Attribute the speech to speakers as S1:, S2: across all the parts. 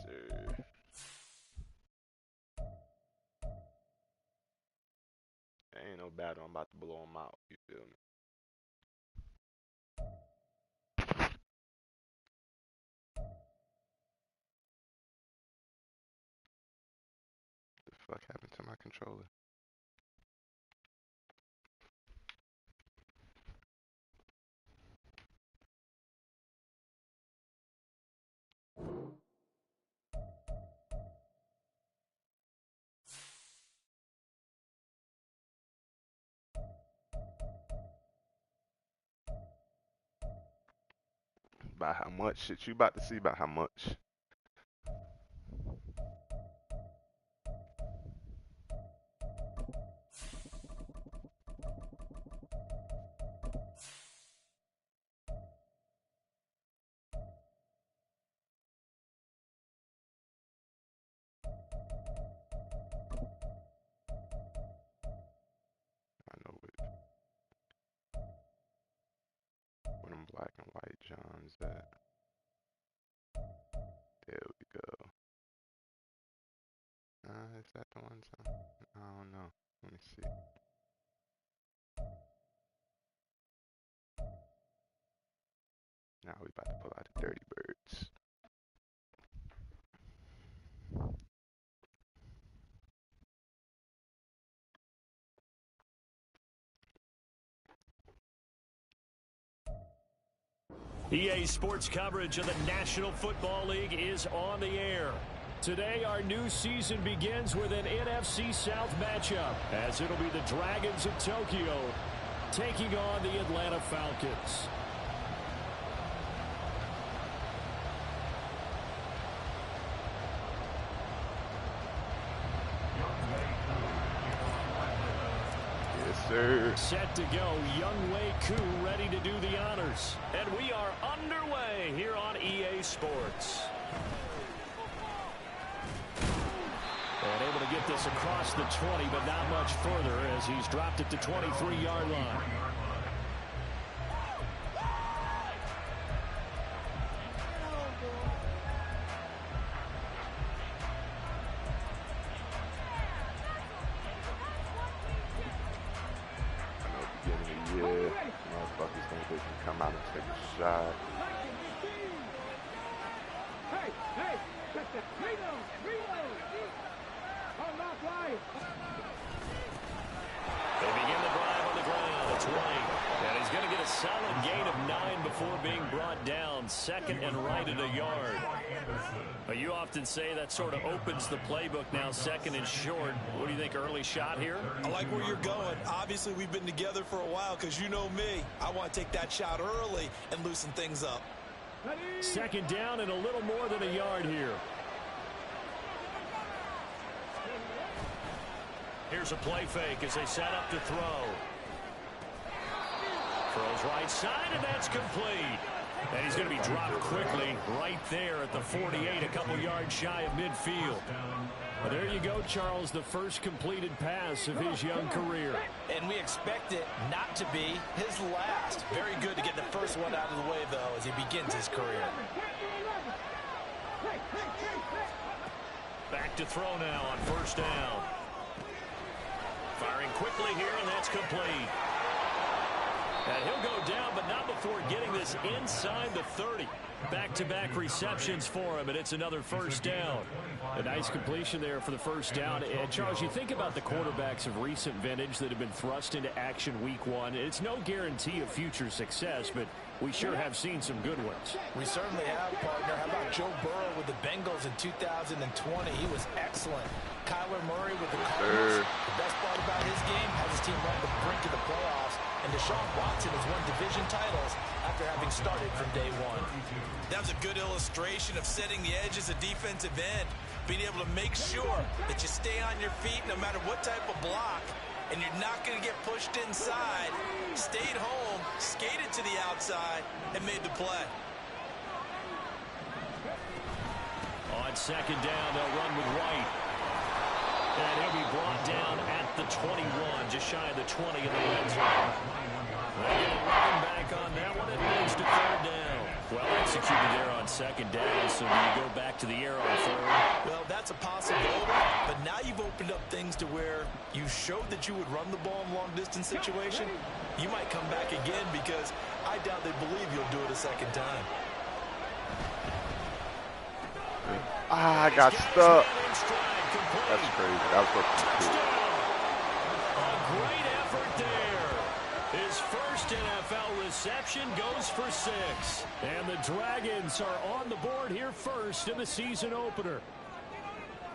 S1: sir. Ain't no battle. I'm about to blow him out. You feel me? The fuck happened to my controller? By how much? Shit, you about to see about how much. I know it. Where them black and white Johns at? There we go. Is that the one? I don't know. Let me see. Now we about to pull out the Dirty Birds.
S2: EA Sports coverage of the National Football League is on the air. Today, our new season begins with an NFC South matchup, as it'll be the Dragons of Tokyo taking on the Atlanta Falcons.
S1: Sir.
S2: Set to go, Young Wei Koo ready to do the honors. And we are underway here on EA Sports. And able to get this across the 20, but not much further as he's dropped it to 23-yard line.
S1: Motherfuckers think they can come out and take a shot.
S2: They begin the drive on the ground. It's White. And he's going to get a solid gain of 9 before being brought down. Second and right at a yard. But you often say that sort of opens the playbook now, second and short. What do you think, early shot here?
S3: I like where you're going. Obviously, we've been together for a while because you know me. I want to take that shot early and loosen things up.
S2: Second down and a little more than a yard here. Here's a play fake as they set up to throw. Throws right side, and that's complete. And he's going to be dropped quickly right there at the 48, a couple yards shy of midfield. Well, there you go, Charles, the first completed pass of his young career.
S3: And we expect it not to be his last. Very good to get the first one out of the way, though, as he begins his career.
S2: Back to throw now on first down. Firing quickly here, and that's complete. And he'll go down, but not before getting this inside the 30. Back-to-back receptions for him, and it's another first down. A nice completion there for the first down. And, Charles, you think about the quarterbacks of recent vintage that have been thrust into action week one. It's no guarantee of future success, but we sure have seen some good ones.
S3: We certainly have, partner. How about Joe Burrow with the Bengals in 2020? He was excellent. Kyler Murray with the Cardinals. The best part about his game has his team right at the brink of the playoffs. And Deshaun Watson has won division titles after having started from day one. That was a good illustration of setting the edge as a defensive end. Being able to make sure that you stay on your feet no matter what type of block. And you're not going to get pushed inside. Stayed home, skated to the outside, and made the play.
S2: On second down, they'll run with White. And he'll be brought down at the 21, just shy of the 20 in the red zone. They get a running back on that one. It moves to third down. Well, that's executed there on second down, so do you go back to the air on third?
S3: Well, that's a possibility, but now you've opened up things to where you showed that you would run the ball in long-distance situation. You might come back again because I doubt they believe you'll do it a second time.
S1: I got stuck. That's crazy. That was supposed to be cool.
S2: A great effort there. His first NFL reception goes for 6. And the Dragons are on the board here first in the season opener.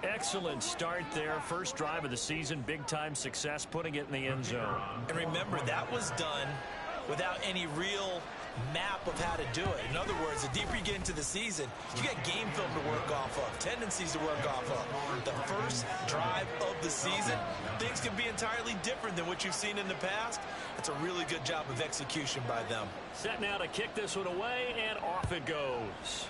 S2: Excellent start there. First drive of the season. Big-time success putting it in the end zone.
S3: And remember, that was done without any real map of how to do it. In other words, the deeper you get into the season, you got game film to work off of, tendencies to work off of. The first drive of the season, things can be entirely different than what you've seen in the past. It's a really good job of execution by them.
S2: Set now to kick this one away, and off it goes.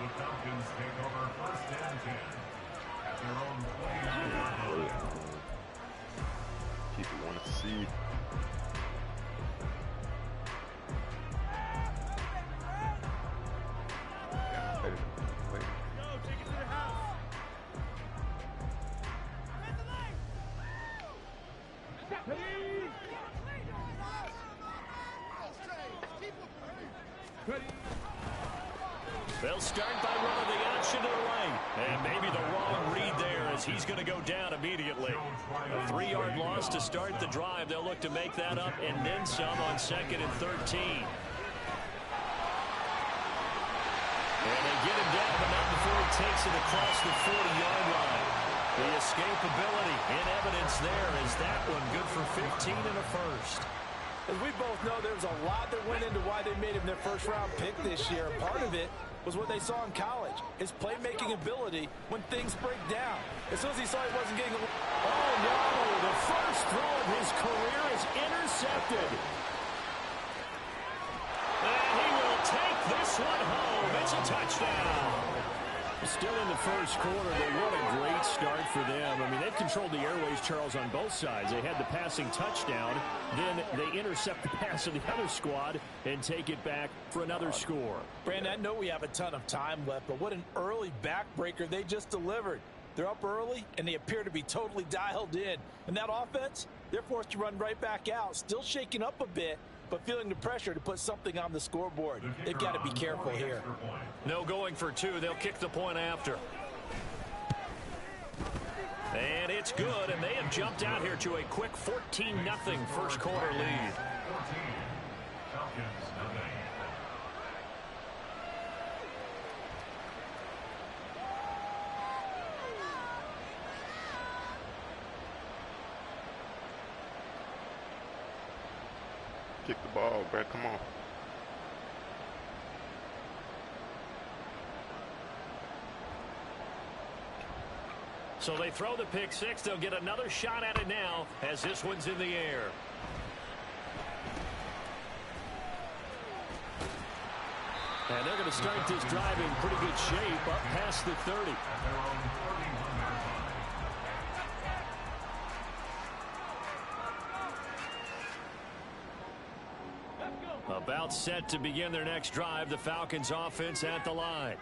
S4: The Falcons take over first and 10 at their own play.
S1: People want to see.
S2: They'll start by running the option to the right. And maybe the wrong read there as he's going to go down immediately. A 3-yard loss to start the drive. They'll look to make that up and then some on 2nd and 13. And they get him down, but not before he takes it across the 40-yard line. The escapability in evidence there is that one good for 15 and a first.
S3: As we both know, there's a lot that went into why they made him their first-round pick this year. Part of it was what they saw in college, his playmaking ability when things break down. As soon as he saw he wasn't getting oh, no, the first throw of his career is intercepted.
S2: And he will take this one home. It's a touchdown. Still in the first quarter, but what a great start for them. I mean, they've controlled the airways, Charles, on both sides. They had the passing touchdown. Then they intercept the pass of the other squad and take it back for another score.
S3: Brandon, I know we have a ton of time left, but what an early backbreaker they just delivered. They're up early, and they appear to be totally dialed in. And that offense, they're forced to run right back out, still shaking up a bit, but feeling the pressure to put something on the scoreboard. They've got to be careful here.
S2: No going for 2. They'll kick the point after. And it's good, and they have jumped out here to a quick 14-0 first quarter lead.
S4: Falcons, nothing.
S1: Kick the ball, Brad. Come on.
S2: So they throw the pick 6. They'll get another shot at it now as this one's in the air. And they're going to start this drive in pretty good shape up past the 30. About set to begin their next drive, the Falcons offense at the line.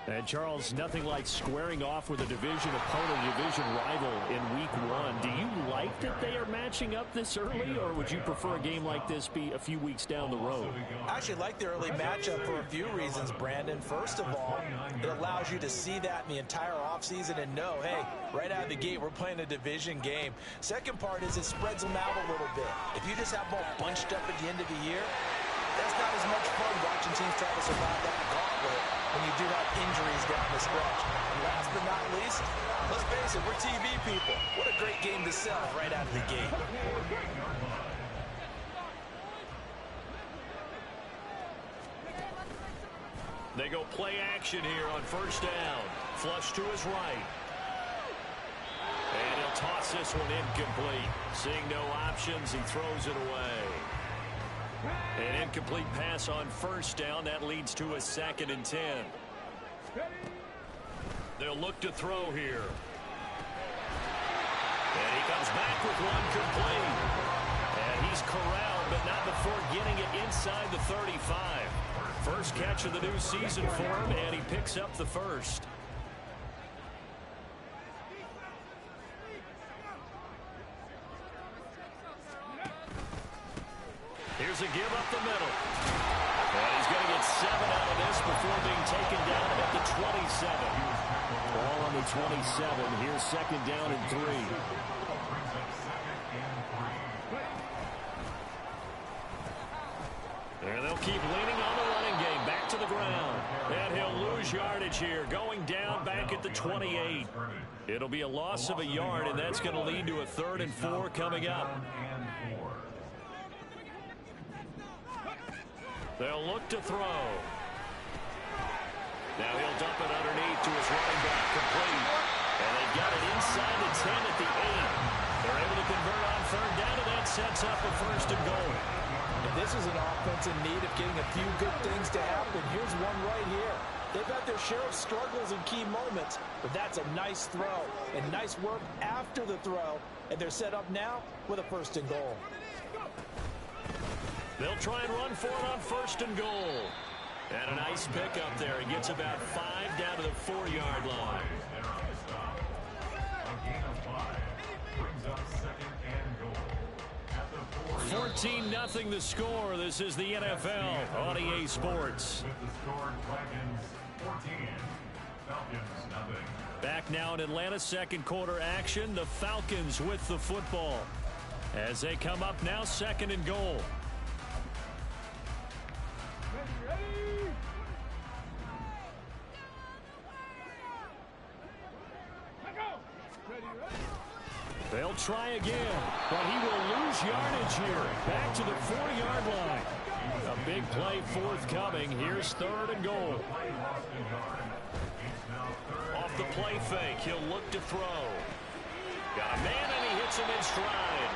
S2: And, Charles, nothing like squaring off with a division opponent, a division rival in week 1. Do you like that they are matching up this early, or would you prefer a game like this be a few weeks down the road?
S3: I actually like the early matchup for a few reasons, Brandon. First of all, it allows you to see that in the entire offseason and know, hey, right out of the gate, we're playing a division game. Second part is it spreads them out a little bit. If you just have them all bunched up at the end of the year, that's not as much fun watching teams try to survive that gauntlet when you do have injuries down the stretch. And last but not least, let's face it, we're TV people. What a great game to sell right out of the gate.
S2: They go play action here on first down. Flush to his right. And he'll toss this one incomplete. Seeing no options, he throws it away. An incomplete pass on first down. That leads to a 2nd and 10. They'll look to throw here. And he comes back with one complete. And he's corralled, but not before getting it inside the 35. First catch of the new season for him, and he picks up the first. Here's a give up the middle. And he's going to get 7 out of this before being taken down at the 27. Ball on the 27. Here's second down and 3. And they'll keep leaning on the running game. Back to the ground. And he'll lose yardage here. Going down back at the 28. It'll be a loss of a yard, and that's going to lead to a 3rd and 4 coming up. They'll look to throw. Now he'll dump it underneath to his running back, complete. And they've got it inside the 10 at the 8. They're able to convert on 3rd down, and that sets up a 1st and goal.
S3: And this is an offense in need of getting a few good things to happen. Here's one right here. They've had their share of struggles in key moments, but that's a nice throw and nice work after the throw. And they're set up now with a 1st and goal.
S2: They'll try and run for it on 1st and goal. And a nice pickup there. He gets about 5 down to the 4-yard line. 14-0 the score. This is the NFL on EA Sports. Back now in Atlanta, second quarter action. The Falcons with the football as they come up now, 2nd and goal. They'll try again, but he will lose yardage here. Back to the 4-yard line. A big play forthcoming. Here's 3rd and goal. Off the play fake, he'll look to throw. Got a man, and he hits him in stride.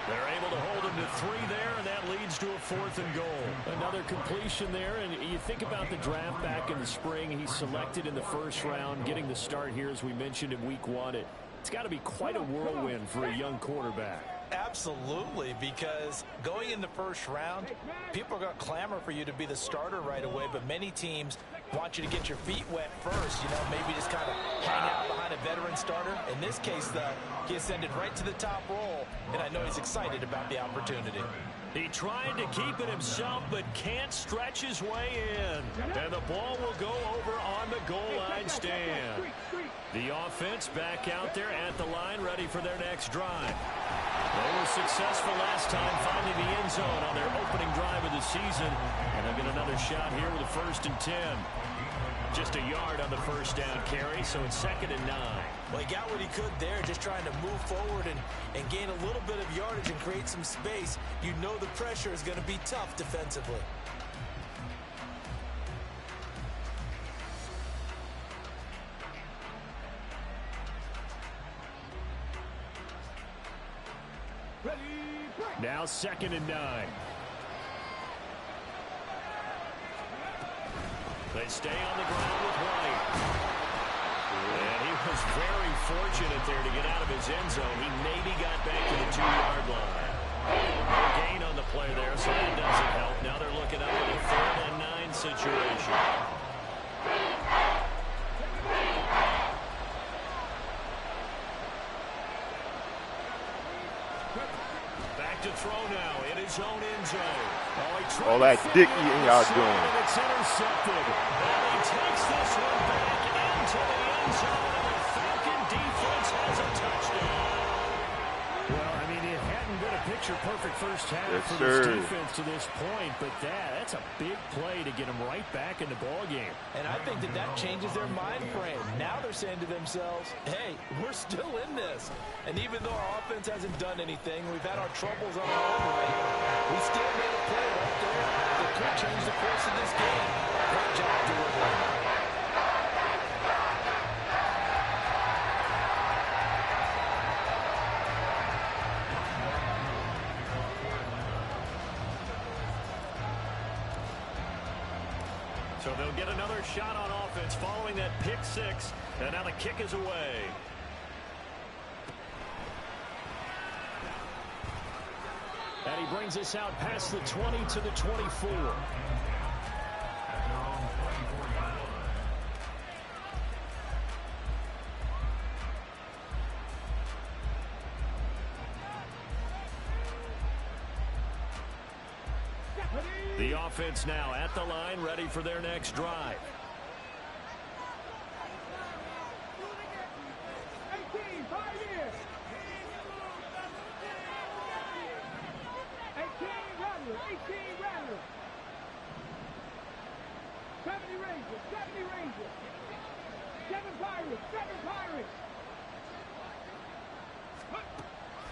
S2: They're able to hold him to 3 there, and that leads to a 4th and goal. Another completion there, and you think about the draft back in the spring. He's selected in the 1st round, getting the start here, as we mentioned in week 1. It's got to be quite a whirlwind for a young quarterback.
S3: Absolutely, because going in the 1st round, people are going to clamor for you to be the starter right away, but many teams want you to get your feet wet first, maybe just kind of hang out behind a veteran starter. In this case, though, he ascended right to the top roll, and I know he's excited about the opportunity.
S2: He tried to keep it himself, but can't stretch his way in. And the ball will go over on the goal line stand. The offense back out there at the line, ready for their next drive. They were successful last time finding the end zone on their opening drive of the season. And they'll get another shot here with a 1st and 10. Just a yard on the 1st down carry, so it's 2nd and 9.
S3: Well, he got what he could there, just trying to move forward and gain a little bit of yardage and create some space. You know the pressure is going to be tough defensively.
S2: Now 2nd and 9. They stay on the ground with White. And he was very fortunate there to get out of his end zone. He maybe got back to the 2-yard line. No gain on the play there, so that doesn't help. Now they're looking up at a 3rd and 9 situation. Back to throw now in his own end zone.
S1: All that dick eating y'all doing.
S2: And it's intercepted. And he takes this one back into the end zone. And the Falcon defense has a touchdown. Well, I mean, it hadn't been a picture-perfect first half for this defense to this point, but that's a big play to get them right back in the ballgame.
S3: And I think that changes their mind frame. Now they're saying to themselves, hey, we're still in this. And even though our offense hasn't done anything, we've had our troubles on our own right, we still made a play right there that could change the course of this game. Great job doing that.
S2: So they'll get another shot on offense following that pick 6. And now the kick is away. And he brings us out past the 20 to the 24.
S4: At their own 24-yard line.
S2: The offense now at the line, ready for their next drive.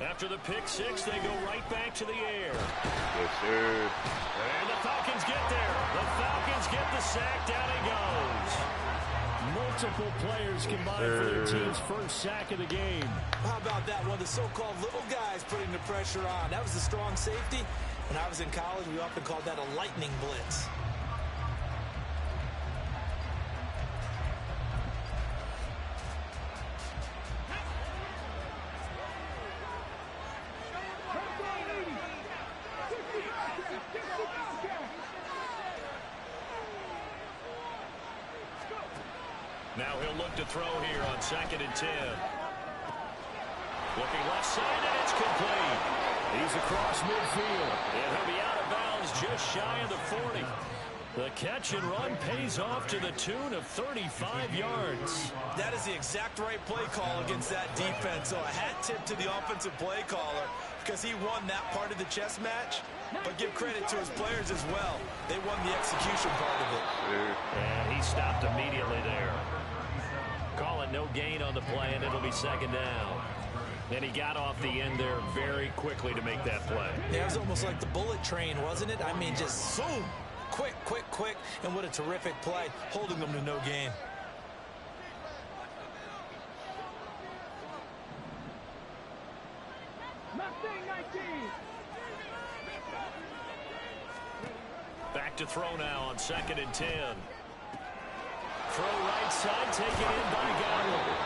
S2: After the pick six, they go right back to the air.
S1: Yes, sir.
S2: And the Falcons get there. The Falcons get the sack. Down he goes. Multiple players combined for their team's first sack of the game.
S3: How about that? One of the so-called little guys putting the pressure on. That was a strong safety. When I was in college, we often called that a lightning blitz.
S2: Now he'll look to throw here on 2nd and 10. Looking left side, and it's complete. He's across midfield, and he'll be out of bounds just shy of the 40. The catch and run pays off to the tune of 35 yards.
S3: That is the exact right play call against that defense. So a hat tip to the offensive play caller because he won that part of the chess match. But give credit to his players as well. They won the execution part of it.
S2: And he stopped immediately there. Calling no gain on the play, and it'll be 2nd down. And he got off the end there very quickly to make that play.
S3: Yeah, it was almost like the bullet train, wasn't it? I mean, just zoom. Quick, quick, quick. And what a terrific play, holding them to no gain.
S2: Back to throw now on 2nd and 10. Throw right side, taken in by Godwin.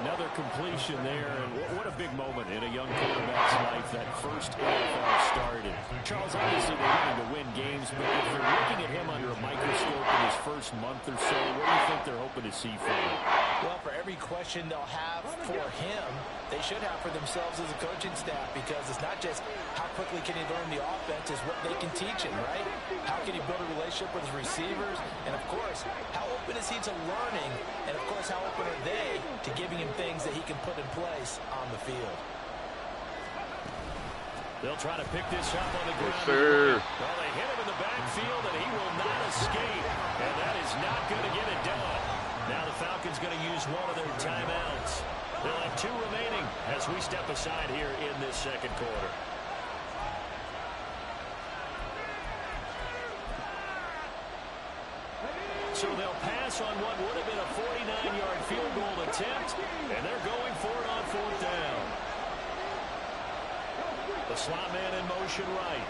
S2: Another completion there, and what a big moment in a young quarterback's life, that first NFL started. Charles, obviously they're looking to win games, but if you're looking at him under a microscope in his first month or so, what do you think they're hoping to see from him?
S3: Well, for every question they'll have for him, they should have for themselves as a coaching staff, because it's not just how quickly can he learn the offense, it's what they can teach him, right? How can he build a relationship with his receivers? And, of course, how open is he to learning? And, of course, how open are they to giving him things that he can put in place on the field?
S2: They'll try to pick this up on the ground.
S1: Yes, sir.
S2: Well, they hit him in the backfield, and he will not escape. And that is not going to get it done. Now the Falcons going to use one of their timeouts. They'll have 2 remaining as we step aside here in this 2nd quarter. So they'll pass on what would have been a 49-yard field goal attempt, and they're going for it on 4th down. The slot man in motion right.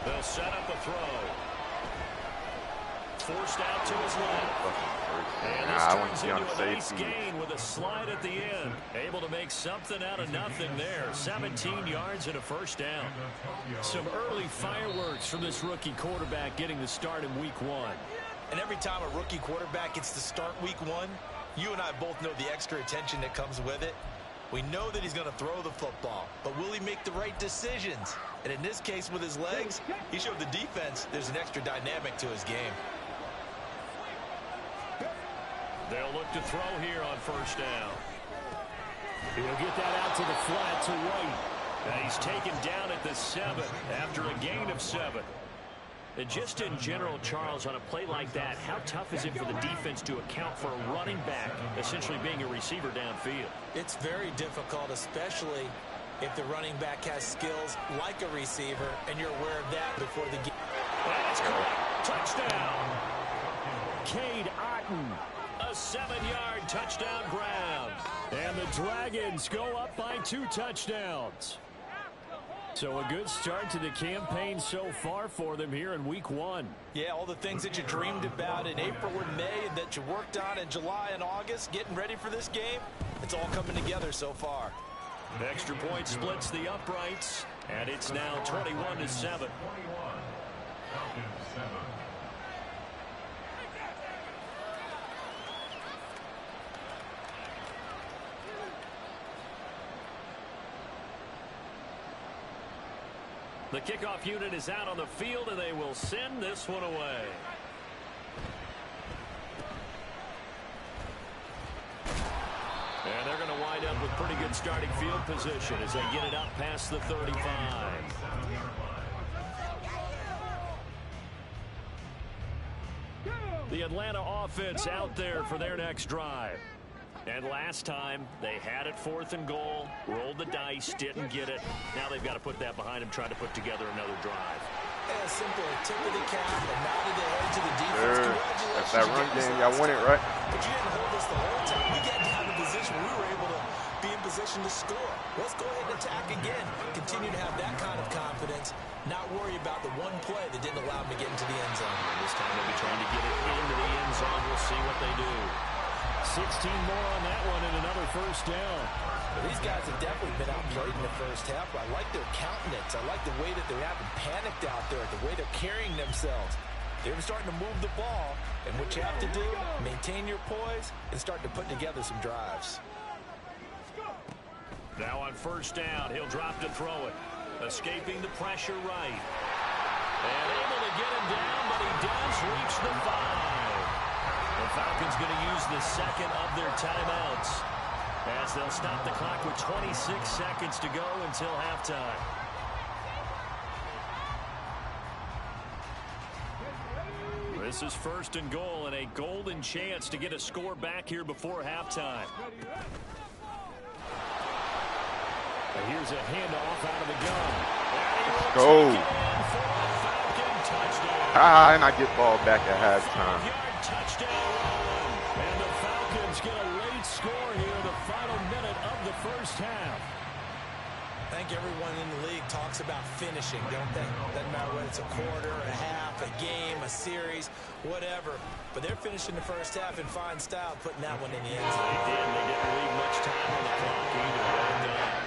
S2: They'll set up a throw. Forced out to his left. And this turns into a nice gain with a slide at the end. Able to make something out of nothing there. 17 yards and a 1st down. Some early fireworks from this rookie quarterback getting the start in week 1.
S3: And every time a rookie quarterback gets to start week 1, you and I both know the extra attention that comes with it. We know that he's going to throw the football, but will he make the right decisions? And in this case, with his legs, he showed the defense there's an extra dynamic to his game.
S2: They'll look to throw here on 1st down. He'll get that out to the flat to White. And he's taken down at the 7 after a gain of 7. And just in general, Charles, on a play like that, how tough is it for the defense to account for a running back essentially being a receiver downfield? It's very difficult, especially if the running back has skills like a receiver, and you're aware of that before the game. That's correct. Touchdown. Cade Otton. A 7-yard touchdown ground. And the Dragons go up by 2 touchdowns. So a good start to the campaign so far for them here in week 1.
S3: Yeah, all the things that you dreamed about in April and May and that you worked on in July and August, getting ready for this game, it's all coming together so far.
S2: Extra point splits the uprights, and it's now 21-7. The kickoff unit is out on the field, and they will send this one away. And they're going to wind up with pretty good starting field position as they get it up past the 35. The Atlanta offense out there for their next drive. And last time, they had it 4th and goal, rolled the dice, didn't get it. Now they've got to put that behind them, try to put together another drive.
S3: Yeah, simple. Tip of the cap, a nod of the head to the defense. Congratulations.
S1: That's that run game. Y'all won it, right?
S3: But you didn't hold us the whole time. We got down to position. We were able to be in position to score. Let's go ahead and attack again. Continue to have that kind of confidence. Not worry about the one play that didn't allow them to get into the end zone.
S2: And this time they'll be trying to get it into the end zone. We'll see what they do. 16 more on that one and another first down.
S3: Well, these guys have definitely been outplayed in the first half. I like their countenance. I like the way that they're having panicked out there, the way they're carrying themselves. They're starting to move the ball, and what you have to do, maintain your poise and start to put together some drives.
S2: Now on first down, he'll drop to throw it. Escaping the pressure right. And able to get him down, but he does reach the 5. The Falcons going to use the second of their timeouts as they'll stop the clock with 26 seconds to go until halftime. This is 1st and goal and a golden chance to get a score back here before halftime. And here's a handoff out of the gun.
S1: Let's go. And I get ball back at halftime.
S2: Touchdown run. And the Falcons get a late score here in the final minute of the first half.
S3: I think everyone in the league talks about finishing, don't they? Doesn't matter whether it's a quarter, a half, a game, a series, whatever. But they're finishing the first half in fine style, putting that one in the end zone.
S2: They did. They didn't leave much time on the clock either. Well done.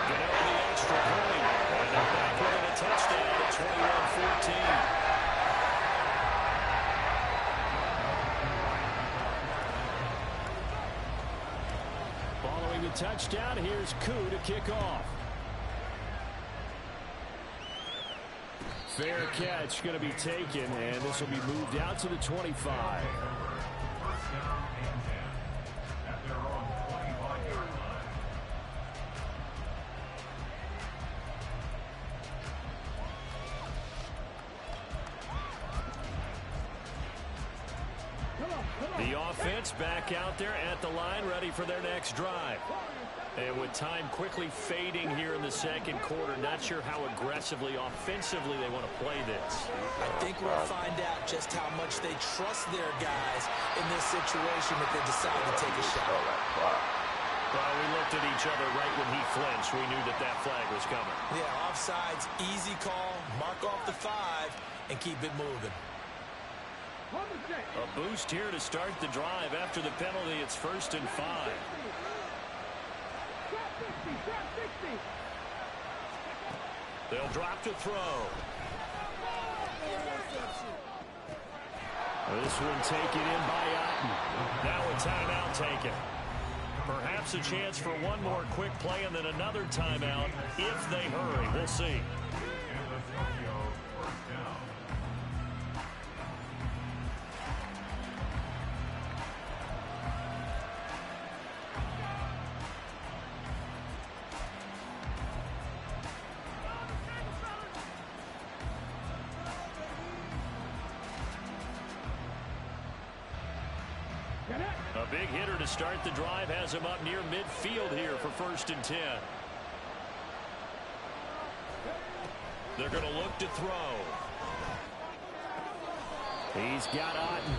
S2: Get over the extra point. And they're back with a touchdown at 21-14. Touchdown. Here's Koo to kick off. Fair catch going to be taken, and this will be moved out to the 25.
S4: First down and 10 at their own 25-yard line.
S2: The offense back out there at the line, ready for their next drive. And with time quickly fading here in the second quarter, not sure how aggressively, offensively they want to play this.
S3: I think we'll find out just how much they trust their guys in this situation if they decide to take a shot.
S2: Well, we looked at each other right when he flinched. We knew that that flag was coming.
S3: Yeah, offsides, easy call, mark off the 5, and keep it moving.
S2: A boost here to start the drive. After the penalty, it's 1st and 5. They'll drop to throw. This one taken in by Otten. Now a timeout taken. Perhaps a chance for one more quick play and then another timeout if they hurry. We'll see. A big hitter to start the drive has him up near midfield here for 1st and 10. They're going to look to throw. He's got Otten.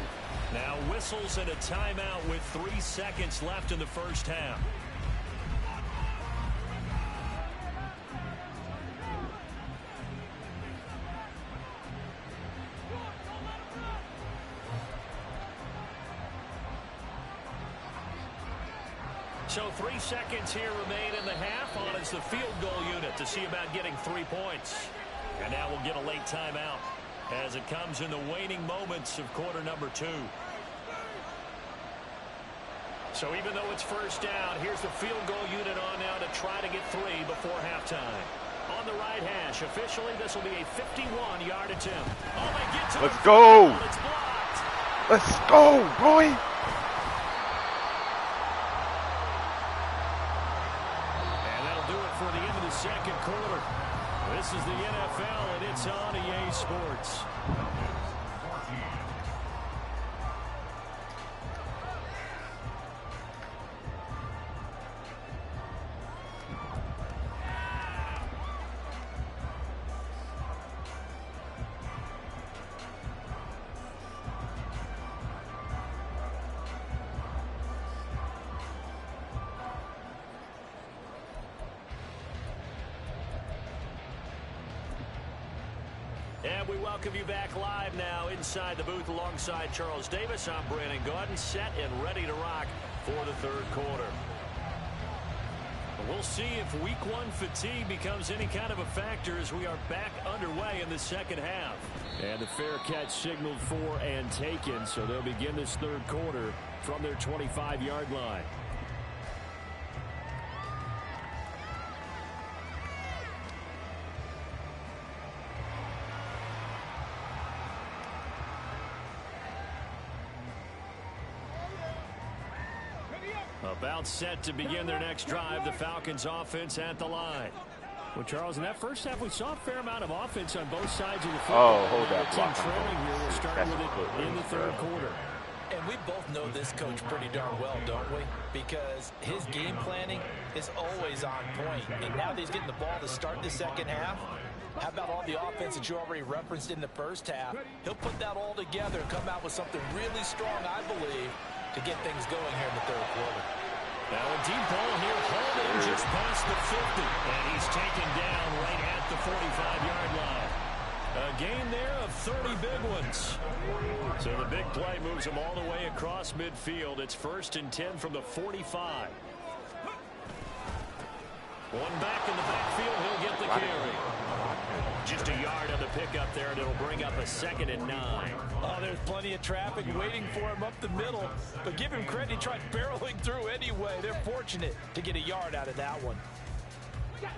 S2: Now whistles and a timeout with 3 seconds left in the first half. So 3 seconds here remain in the half. On is the field goal unit to see about getting 3 points. And now we'll get a late timeout as it comes in the waning moments of quarter number 2. So even though it's first down, here's the field goal unit on now to try to get 3 before halftime. On the right hash, officially, this will be a 51-yard attempt. Oh, they get to
S1: Let's go.
S2: It's blocked.
S1: Let's go, boy.
S2: And that'll do it for the end of the second quarter. This is the NFL, and it's on EA Sports. And we welcome you back live now inside the booth alongside Charles Davis. I'm Brandon Gaudin, set and ready to rock for the third quarter. We'll see if week 1 fatigue becomes any kind of a factor as we are back underway in the second half. And the fair catch signaled for and taken, so they'll begin this third quarter from their 25-yard line. About set to begin their next drive, the Falcons offense at the line. Well, Charles, in that first half, we saw a fair amount of offense on both sides of the field.
S1: Oh, hold that
S2: team
S1: block.
S2: trailing here. We'll start with it in the third quarter.
S3: And we both know this coach pretty darn well, don't we? Because his game planning is always on point. And now that he's getting the ball to start the second half, how about all the offense that you already referenced in the first half? He'll put that all together and come out with something really strong, I believe, to get things going here in the third quarter.
S2: Now a deep ball here, holding just past the 50. And he's taken down right at the 45-yard line. A gain there of 30 big ones. So the big play moves him all the way across midfield. It's 1st and 10 from the 45. One back in the backfield, he'll get the carry. Just a yard on the pickup there, and it'll bring up a 2nd and 9.
S3: Oh, there's plenty of traffic waiting for him up the middle. But give him credit, he tried barreling through anyway. They're fortunate to get a yard out of that one.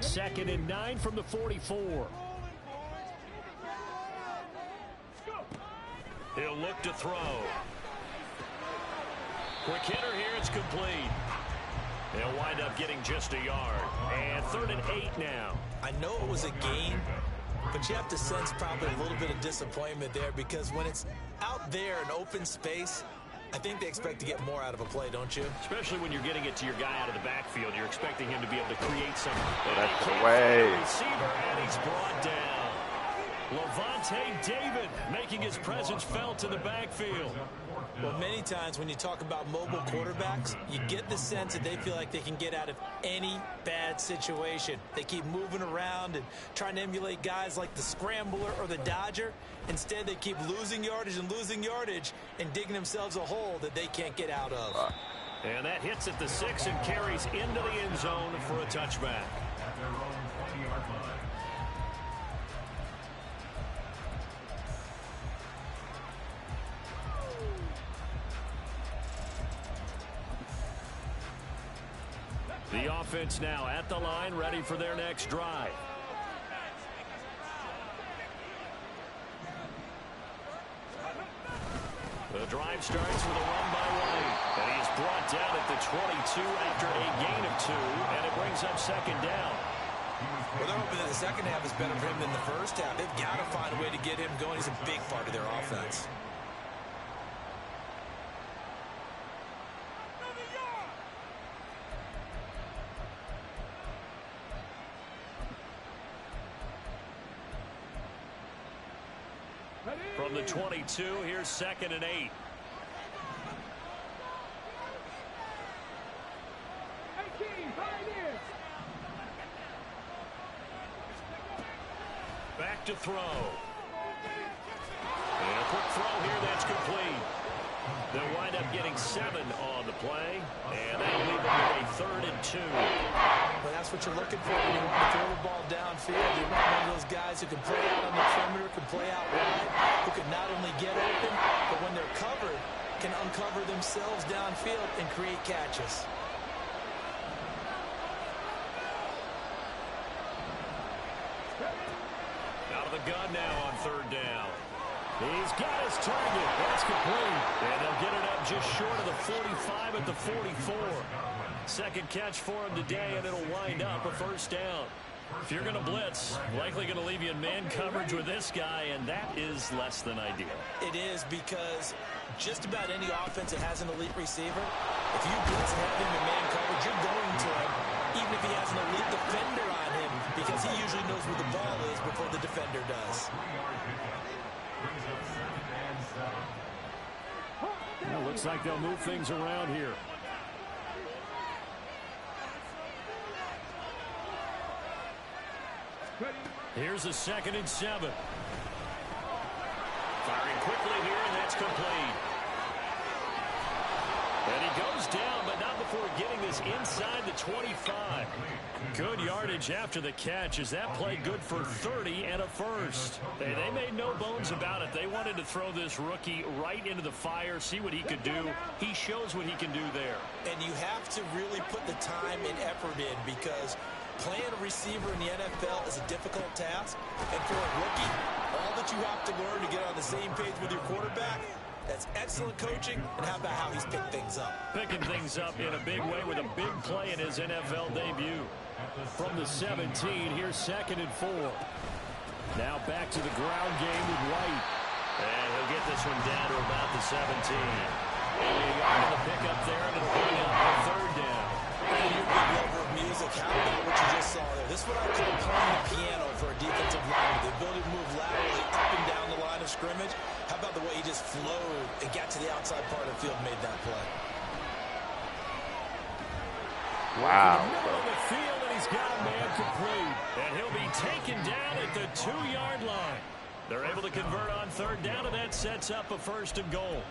S2: 2nd and 9 from the 44. He'll look to throw. Quick hitter here, it's complete. They'll wind up getting just a yard. And 3rd and 8 now.
S3: I know it was a gain, but you have to sense probably a little bit of disappointment there because when it's out there in open space, I think they expect to get more out of a play, don't you?
S2: Especially when you're getting it to your guy out of the backfield. You're expecting him to be able to create something.
S1: That's the way.
S2: Receiver, and he's brought down. Levante David making his presence felt in the backfield.
S3: Well, many times when you talk about mobile quarterbacks, you get the sense that they feel like they can get out of any bad situation. They keep moving around and trying to emulate guys like the Scrambler or the Dodger. Instead, they keep losing yardage and digging themselves a hole that they can't get out of.
S2: And that hits at the 6 and carries into the end zone for a touchback.
S4: At their own 20-yard line.
S2: The offense now at the line, ready for their next drive. The drive starts with a run by White. And he's brought down at the 22 after a gain of 2, and it brings up 2nd down.
S3: Well, they're hoping that the second half is better for him than the first half. They've got to find a way to get him going. He's a big part of their offense.
S2: From the 22, here's 2nd and 8. Back to throw. And a quick throw here, that's complete. They'll wind up getting 7 on the play, and that'll leave them with a 3rd and 2.
S3: Well, that's what you're looking for when you want to throw the ball downfield. You want one of those guys who can play out on the perimeter, can play out wide, who can not only get open, but when they're covered, can uncover themselves downfield and create catches.
S2: Out of the gun now on 3rd down. He's got his target. That's complete. And they'll get it up just short of the 45 at the 44. Second catch for him today, and it'll wind up a 1st down. If you're going to blitz, likely going to leave you in man coverage with this guy, and that is less than ideal.
S3: It is, because just about any offense that has an elite receiver, if you blitz and have him in man coverage, you're going to him, even if he has an elite defender on him, because he usually knows where the ball is before the defender does.
S2: Well, looks like they'll move things around here. Here's a 2nd and 7. Firing quickly here, and that's complete. And he goes down, but not before getting this inside the 25. Good yardage after the catch. Is that play good for 30 and a 1st? They made no bones about it. They wanted to throw this rookie right into the fire, see what he could do. He shows what he can do there.
S3: And you have to really put the time and effort in, because playing a receiver in the NFL is a difficult task. And for a rookie, all that you have to learn to get on the same page with your quarterback, that's excellent coaching. And how about how he's picked things up?
S2: Picking things up in a big way with a big play in his NFL debut. From the 17, here's 2nd and 4. Now back to the ground game with White. And he'll get this one down to about the 17. And a yard on the pickup there, and it'll bring up a 3rd down.
S3: And you're a big lover of music. How about what you just saw there? This is what I call playing the piano for a defensive lineman. The ability to move laterally up and down the line of scrimmage. How about the way he just flowed and got to the outside part of the field and made that play?
S1: Wow.
S2: Middle of the field, and he's got a man complete. And he'll be taken down at the 2-yard line. They're able to convert on 3rd down, and that sets up a 1st and goal.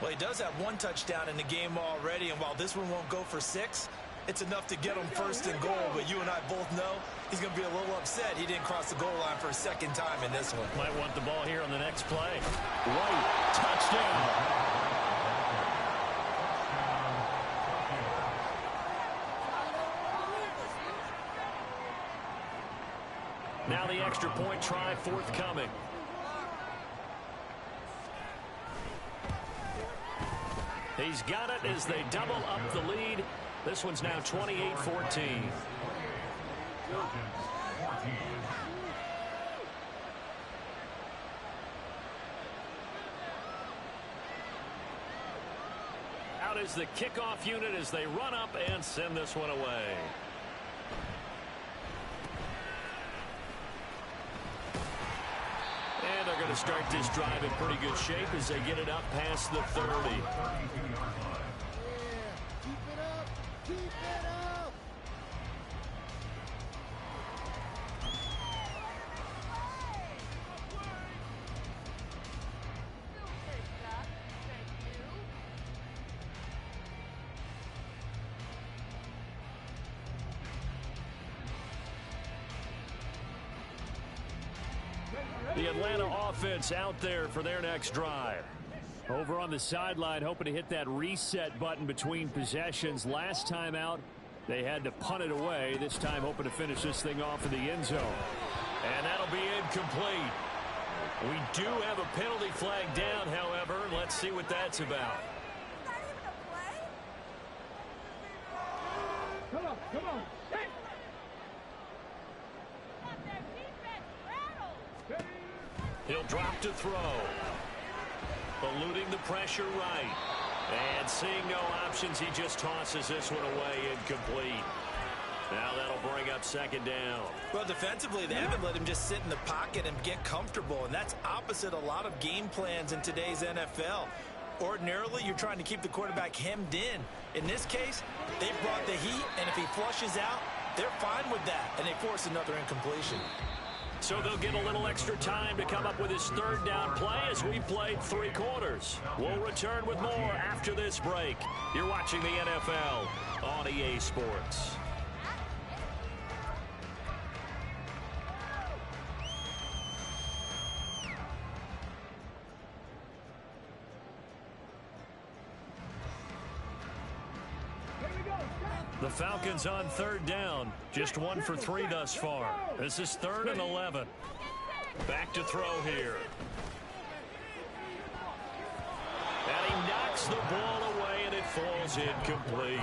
S3: Well, he does have 1 touchdown in the game already, and while this one won't go for 6, it's enough to get him 1st and goal. But you and I both know he's going to be a little upset he didn't cross the goal line for a 2nd time in this one.
S2: Might want the ball here on the next play. White, touchdown. Now the extra point try forthcoming. He's got it as they double up the lead. This one's now 28-14. Out is the kickoff unit as they run up and send this one away. And they're going to start this drive in pretty good shape as they get it up past the 30.
S5: Keep it up!
S2: The Atlanta offense out there for their next drive. Over on the sideline, hoping to hit that reset button between possessions. Last time out, they had to punt it away. This time, hoping to finish this thing off in the end zone. And that'll be incomplete. We do have a penalty flag down, however. Let's see what that's about.
S5: Come on, come on.
S2: He'll drop to throw. Eluding the pressure right. And seeing no options, he just tosses this one away incomplete. Now that'll bring up 2nd down.
S3: Well, defensively, they haven't let him just sit in the pocket and get comfortable, and that's opposite a lot of game plans in today's NFL. Ordinarily, you're trying to keep the quarterback hemmed in. In this case, they brought the heat, and if he flushes out, they're fine with that, and they force another incompletion.
S2: So they'll get a little extra time to come up with his third down play as we've played 3 quarters. We'll return with more after this break. You're watching the NFL on EA Sports. The Falcons on third down. Just 1 for 3 thus far. This is 3rd and 11. Back to throw here. And he knocks the ball away, and it falls incomplete.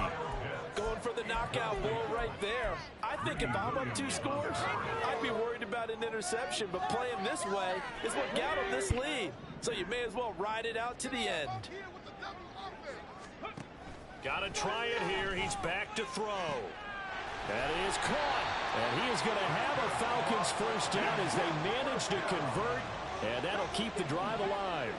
S3: Going for the knockout blow right there. I think if I'm up 2 scores, I'd be worried about an interception. But playing this way is what got him this lead. So you may as well ride it out to the end.
S2: Got to try it here. He's back to throw. That is caught. And he is going to have a Falcons first down as they manage to convert. And that'll keep the drive alive.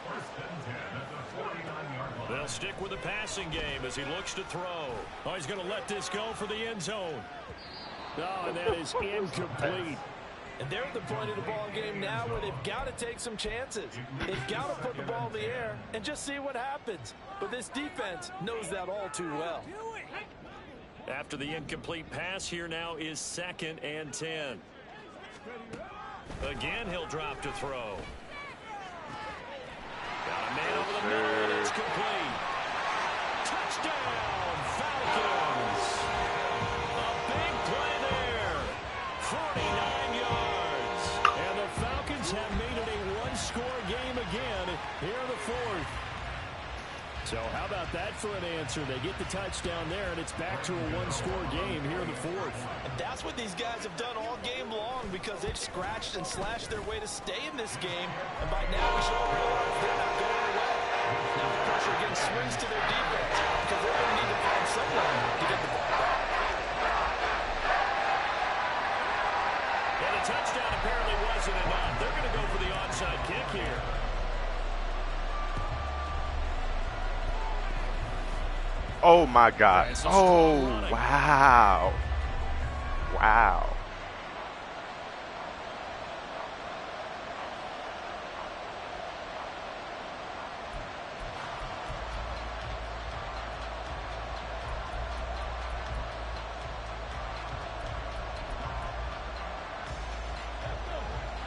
S2: They'll stick with the passing game as he looks to throw. Oh, he's going to let this go for the end zone. Oh, and that is incomplete.
S3: And they're at the point of the ball game now where they've got to take some chances. They've got to put the ball in the air and just see what happens. But this defense knows that all too well.
S2: After the incomplete pass, here now is 2nd and 10. Again, he'll drop to throw. Got a man over the middle, and it's complete. Touchdown, Falcons. A big play there. 49 yards. And the Falcons have made it a 1-score game again here in the 4th. So how about that for an answer? They get the touchdown there, and it's back to a 1-score game here in the 4th.
S3: And that's what these guys have done all game long because they've scratched and slashed their way to stay in this game. And by now we should all realize they're not going away. Now the pressure again swings to their defense because they're going to need to find someone to get the ball back.
S2: And the touchdown apparently wasn't enough. They're going to go for the onside kick here.
S1: Oh, my God. Oh, wow. Wow.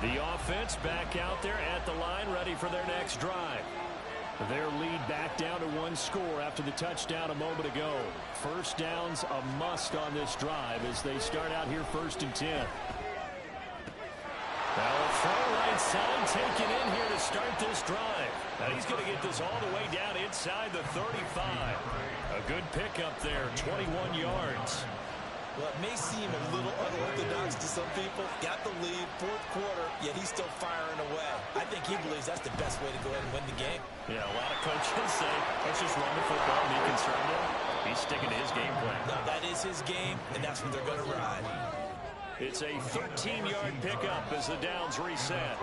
S2: The offense back out there at the line, ready for their next drive. Their lead back down to 1 score after the touchdown a moment ago. First down's a must on this drive as they start out here 1st and 10. Now a throw right side taken in here to start this drive. Now he's going to get this all the way down inside the 35. A good pickup there, 21 yards.
S3: Well, it may seem a little unorthodox to some people. Got the lead, 4th quarter, yet he's still firing away. I think he believes that's the best way to go ahead and win the game.
S2: Yeah, a lot of coaches say, let's just run the football and be conservative. He's sticking to his game plan.
S3: Now, that is his game, and that's what they're going to ride.
S2: It's a 13-yard pickup as the downs reset.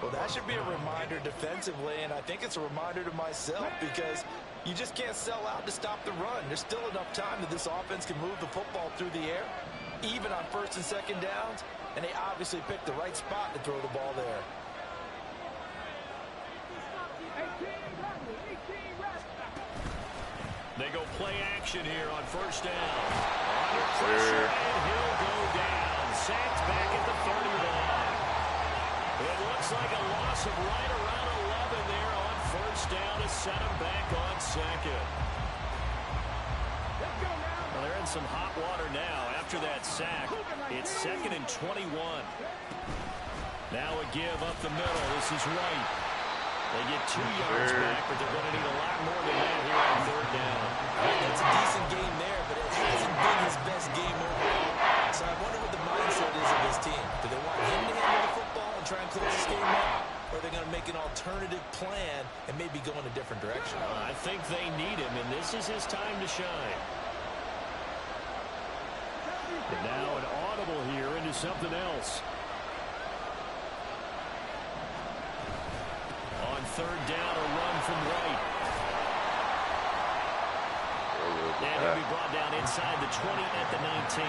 S3: Well, that should be a reminder defensively, and I think it's a reminder to myself because you just can't sell out to stop the run. There's still enough time that this offense can move the football through the air, even on 1st and 2nd downs, and they obviously picked the right spot to throw the ball there.
S2: They go play action here on 1st down. Under pressure, and he'll go down. Sacked back at the 31. It looks like a loss of right around 11 there on 1st down to set him back on 2nd. Well, they're in some hot water now after that sack. It's 2nd and 21. Now a give up the middle. This is Wright. They get 2 yards back, but they're going to need a lot more than that here on 3rd down.
S3: That's a decent game there, but it hasn't been his best game overall. So I wonder what the mindset is of his team. Do they want him to handle the football and try and close this game out? Or are they going to make an alternative plan and maybe go in a different direction?
S2: I think they need him, and this is his time to shine. And now an audible here into something else. On 3rd down, a run from Wright. And he'll be brought down inside the 20 at the 19.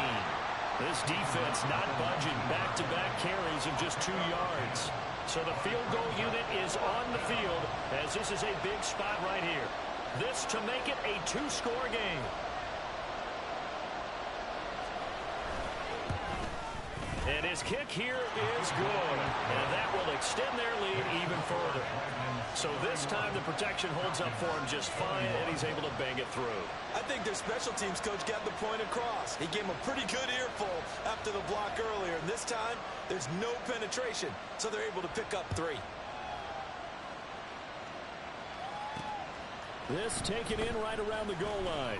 S2: This defense not budging. Back-to-back carries of just 2 yards. So the field goal unit is on the field as this is a big spot right here. This to make it a 2-score game. And his kick here is good. And that will extend their lead even further. So this time the protection holds up for him just fine, and he's able to bang it through.
S3: I think their special teams coach got the point across. He gave him a pretty good earful after the block earlier. And this time, there's no penetration, so they're able to pick up 3.
S2: This taken in right around the goal line.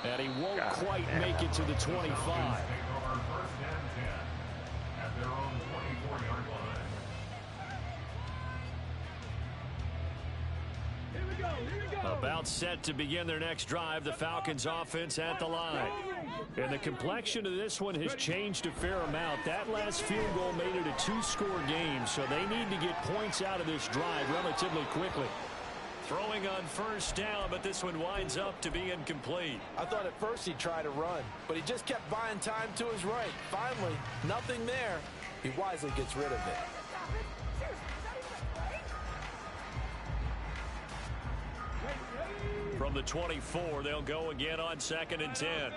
S2: And he won't quite make it to the 25.
S4: Take over 1st and 10 at their own 24-yard line.
S2: About set to begin their next drive, the Falcons offense at the line. And the complexion of this one has changed a fair amount. That last field goal made it a 2-score game, so they need to get points out of this drive relatively quickly. Throwing on 1st down, but this one winds up to be incomplete.
S3: I thought at first he'd try to run, but he just kept buying time to his right. Finally, nothing there. He wisely gets rid of it.
S2: From the 24, they'll go again on 2nd and 10.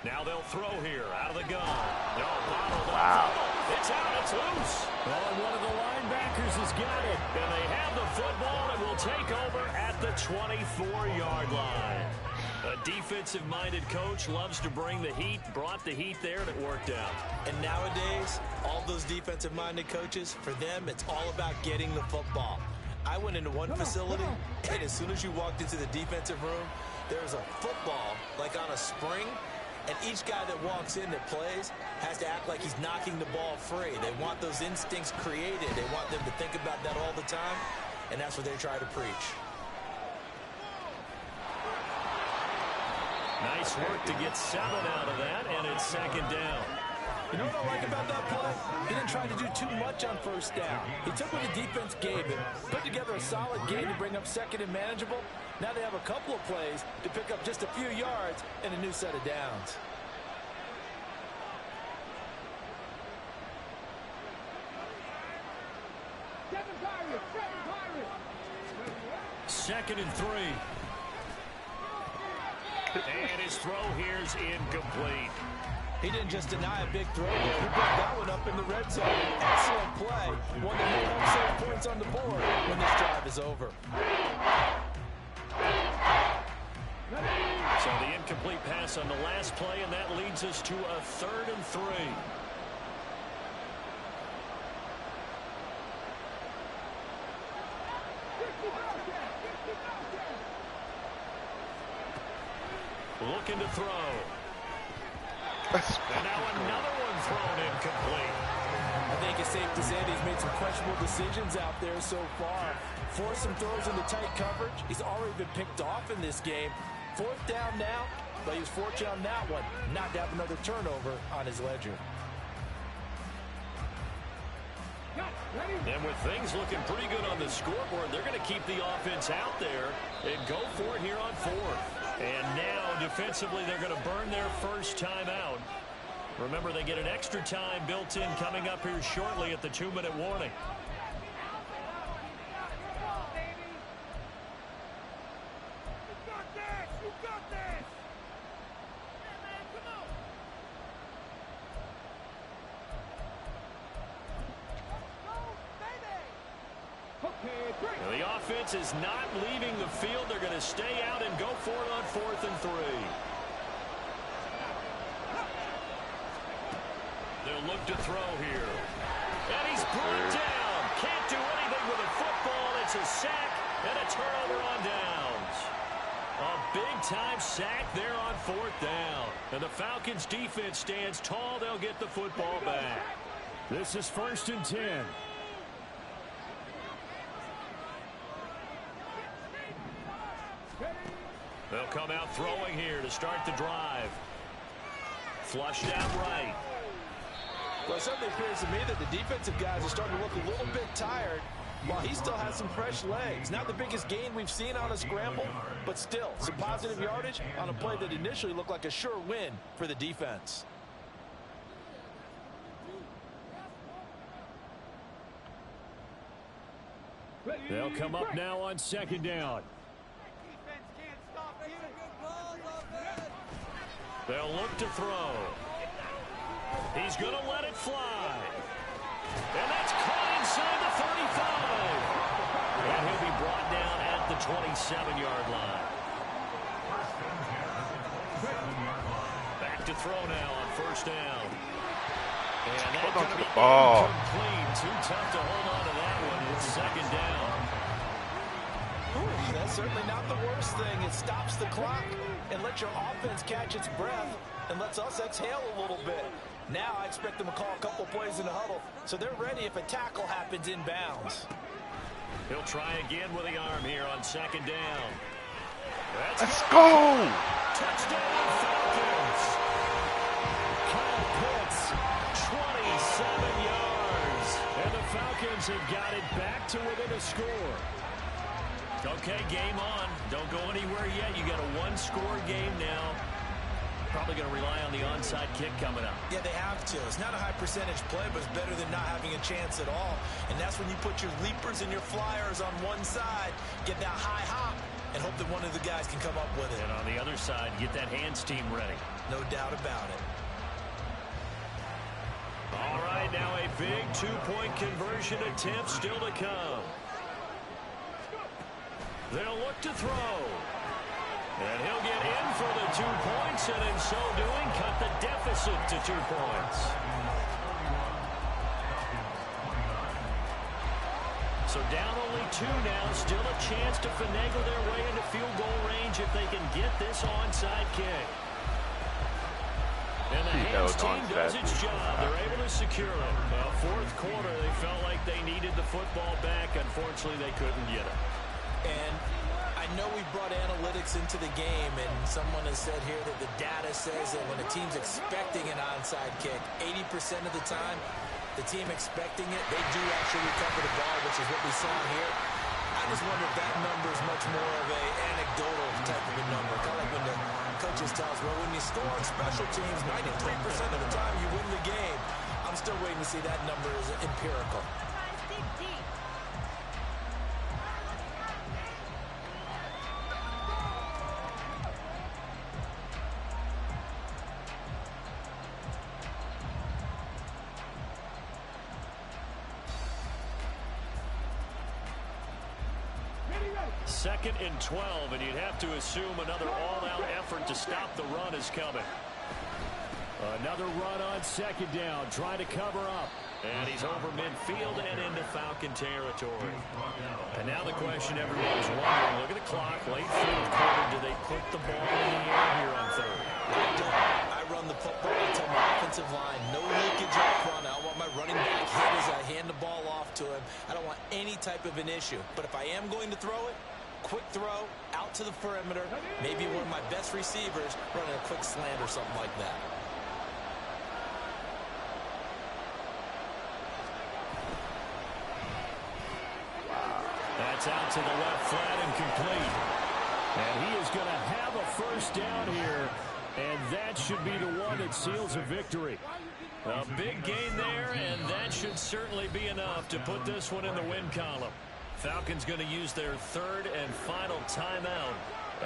S2: Now they'll throw here out of the gun. Wow. It's out. It's loose. Well, and one of the linebackers has got it. And they have the football and will take over at the 24-yard line. A defensive-minded coach loves to bring the heat, brought the heat there, and it worked out.
S3: And nowadays, all those defensive-minded coaches, for them, it's all about getting the football. I went into one facility, and as soon as you walked into the defensive room, there's a football, like on a spring, and each guy that walks in that plays has to act like he's knocking the ball free. They want those instincts created. They want them to think about that all the time, and that's what they try to preach.
S2: Nice work to get 7 out of that, and it's 2nd down.
S3: You know what I like about that play? He didn't try to do too much on 1st down. He took what the defense gave him, put together a solid game to bring up 2nd and manageable. Now they have a couple of plays to pick up just a few yards and a new set of downs.
S2: Second and 3. And his throw here's incomplete.
S3: He didn't just deny a big throw there. He put that one up in the red zone. Excellent play. One that may help save points on the board when this drive is over.
S2: So the incomplete pass on the last play, and that leads us to a 3rd and 3. Looking to throw. And now another one thrown incomplete.
S3: I think it's safe to say that he's made some questionable decisions out there so far. Forced some throws into tight coverage. He's already been picked off in this game. 4th down now, but he was fortunate on that one not to have another turnover on his ledger.
S2: And with things looking pretty good on the scoreboard, they're going to keep the offense out there and go for it here on 4th. And now, defensively, they're going to burn their first time out. Remember, they get an extra time built in coming up here shortly at the 2-minute warning. Now, the offense is not leaving the field. They're going to stay out and go for it on 4th and 3. They'll look to throw here. And he's brought down. Can't do anything with a football. It's a sack and a turnover on downs. A big-time sack there on 4th down. And the Falcons' defense stands tall. They'll get the football back. This is 1st and 10. They'll come out throwing here to start the drive. Flushed out right.
S3: Well, it certainly appears to me that the defensive guys are starting to look a little bit tired. Well, he still has some fresh legs. Not the biggest gain we've seen on a scramble, but still some positive yardage on a play that initially looked like a sure win for the defense.
S2: They'll come up now on second down. They'll look to throw. He's going to let it fly. And that's caught inside the 35. And he'll be brought down at the 27-yard line. Back to throw now on first down. And that's going to be incomplete. Too tough to hold on to that one. It's second down.
S3: Ooh, that's certainly not the worst thing. It stops the clock and lets your offense catch its breath and lets us exhale a little bit. Now I expect them to call a couple plays in the huddle, so they're ready if a tackle happens inbounds.
S2: He'll try again with the arm here on second down.
S1: Let's go!
S2: Touchdown, Falcons! Kyle Pitts, 27 yards. And the Falcons have got it back to within a score. Okay, game on. Don't go anywhere yet. You got a one-score game now. Probably going to rely on the onside kick coming up.
S3: Yeah, they have to. It's not a high percentage play, but it's better than not having a chance at all. And that's when you put your leapers and your flyers on one side, get that high hop, and hope that one of the guys can come up with it.
S2: And on the other side, get that hands team ready.
S3: No doubt about it.
S2: All right, now a big two-point conversion attempt still to come. They'll look to throw. And he'll get in for the 2 points, and in so doing, cut the deficit to 2 points. So down only 2 now, still a chance to finagle their way into field goal range if they can get this onside kick. And the hands team does its job. They're able to secure it. Well, fourth quarter, they felt like they needed the football back. Unfortunately, they couldn't get it.
S3: And I know we brought analytics into the game, and someone has said here that the data says that when a team's expecting an onside kick, 80% of the time, the team expecting it, they do actually recover the ball, which is what we saw here. I just wonder if that number is much more of a anecdotal type of a number. Kind of like when the coaches tell us, well, when you score on special teams, 93% of the time you win the game. I'm still waiting to see that number is empirical.
S2: Second and 12, and you'd have to assume another all-out effort to stop the run is coming. Another run on second down, trying to cover up. And he's over midfield and into Falcon territory. And now the question everyone's wondering, look at the clock, late fourth quarter, do they put the ball in the air here on third?
S3: I run the football. I tell my offensive line, no leakage up front. I want my running back hit as I hand the ball off to him. I don't want any type of an issue. But if I am going to throw it, quick throw, out to the perimeter, maybe one of my best receivers running a quick slant or something like that.
S2: That's out to the left flat and complete. And he is going to have a first down here, and that should be the one that seals a victory. A big gain there, and that should certainly be enough to put this one in the win column. Falcons going to use their third and final timeout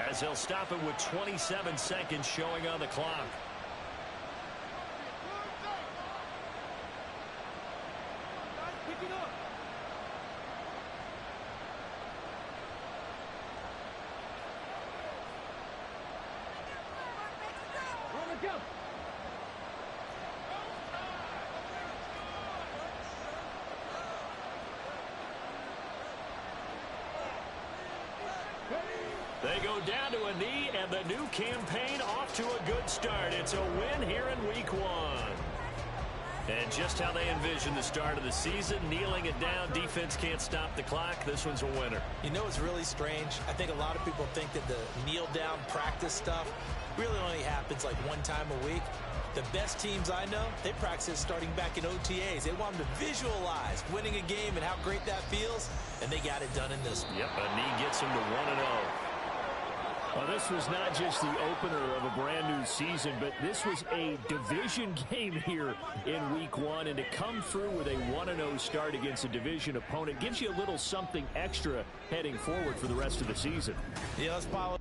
S2: as they'll stop it with 27 seconds showing on the clock. They go down to a knee, and the new campaign off to a good start. It's a win here in week 1. And just how they envision the start of the season, kneeling it down, defense can't stop the clock. This one's a winner.
S3: You know, it's really strange. I think a lot of people think that the kneel down practice stuff really only happens like one time a week. The best teams I know, they practice starting back in OTAs. They want them to visualize winning a game and how great that feels, and they got it done in this one.
S2: Yep, a knee gets him to 1-0. Well, this was not just the opener of a brand new season, but this was a division game here in week 1, and to come through with a 1-0 start against a division opponent gives you a little something extra heading forward for the rest of the season.
S3: Yeah, let's follow.